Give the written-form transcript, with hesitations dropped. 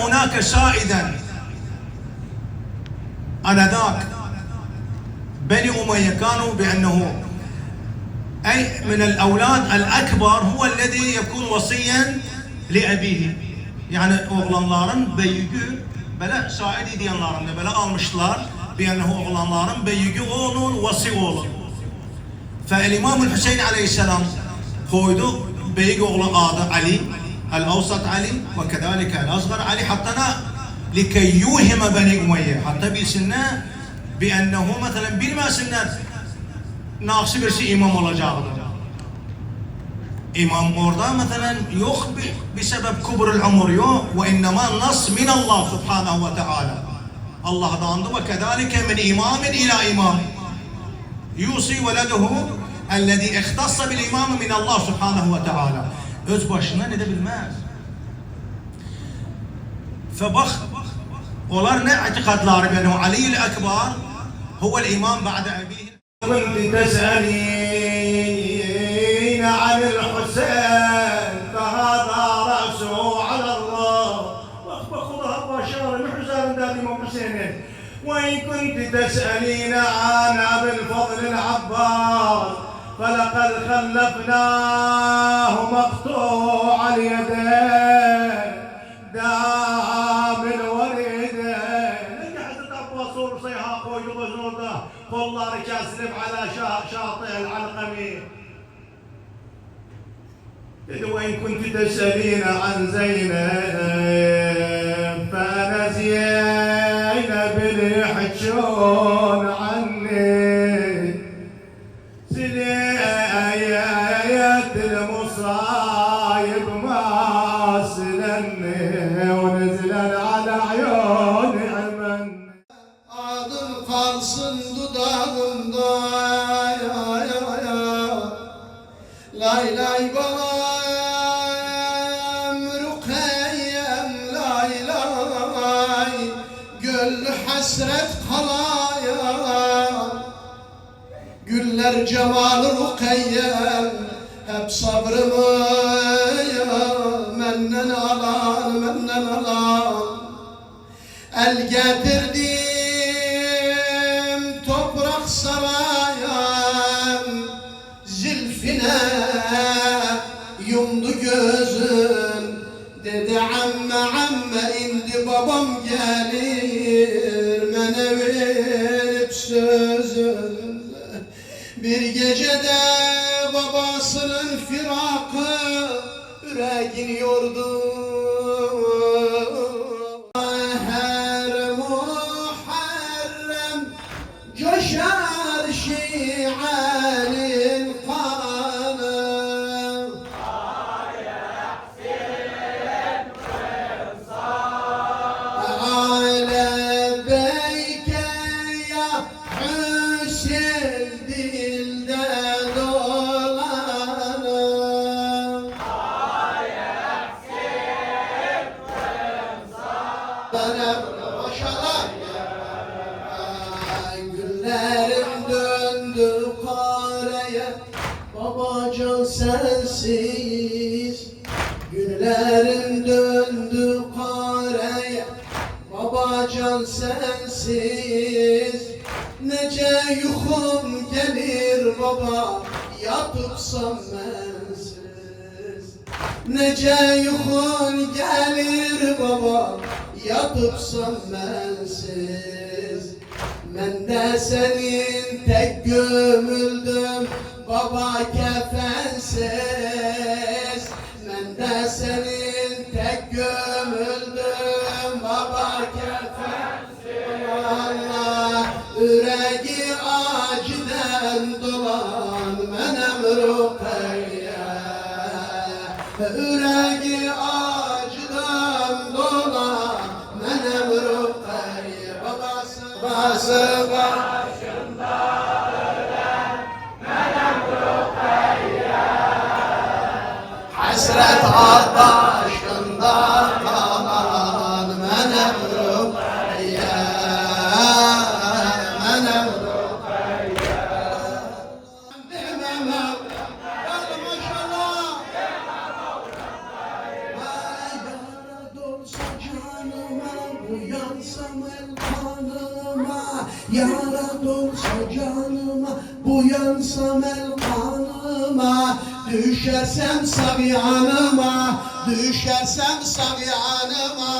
هناك سائدا آنذاك بني أمية كانوا بأنه أي من الأولاد الأكبر هو الذي يكون وصيا لأبيه. Yani oğlanların büyüğü böyle said diyenlerinde böyle almışlar بأنه oğlanların büyüğü onun vasi oğlu. فالإمام الحسين عليه السلام koydu büyük oğlu adı Ali, الأوسط علي وكذلك الأصغر علي حتى لكي يوهم بني أمية حتى bilsinler بأنه مثلا bilmesinler naksı birisi imam olacaktır. İmam orada mesela yok bir sebep kubrul umur yok ve innema nas min Allah subhanahu ve teala. Allah'dandı ve kedalike min imamin ila imam. Yusi veleduhu ellezî ihtassa bil imamı min Allah subhanahu ve teala. Öz başına ne de bilmez. Febak onlar ne itikadları benim Ali'l ekber huvel imam ba'de abihi. كنت تسألين عن الحسين فهذا رأسه على الله خذها بشار الحسين دادي مو حسين. وإن كنت تسألين عن أبي الفضل العباس فلقد خلفناه مقطوع اليدين دام الوريدين. نجحت أبو صيحة قوي بزنوده kolları kesilip ala şatı'l alqami. Dedi ve in kunti teselîne an Zeynep fe ana Zeynep'in yahçûn anni silâyetil musâib mâsilenni ve nezlen ala ayûni emen. Adın kalsın dudağımda lay lay balam Rukiye'm lay lay gönlü hasret kalayam güller cemalı Rukiye'm hep sabrımı menden alan el getirdi sarayam zülfine yumdu gözün dedi amme indi babam gelir mene verip sözün. Bir gecede babasının firakı yüreğini yordu. Coşar şi'alin kanı ale beyke ya Hüseyin dilde dolanı maşallah. Günlerim döndü kareye babacan sensiz. Günlerim döndü kareye babacan sensiz. Nece yuhum gelir baba yatıpsam bensiz. Nece yuhum gelir baba yatıpsam bensiz. Ben de senin tek gömüldüm baba kefensiz. Ben de senin tek gömüldüm baba kefensiz. Allah yüreği acıdan dolan menem Rukiye. Yüreği acıdan dolan menem Rukiye. Babası başında ölen menem Rukiye. Hasret başında kalan menem Rukiye. Menem Rukiye. Demem maşallah. Ay yara dolsa canım Uyansam el kanıma, yara dolsa canıma. Uyansam el kanıma, düşersem sağ yanıma. Düşersem sağ yanıma.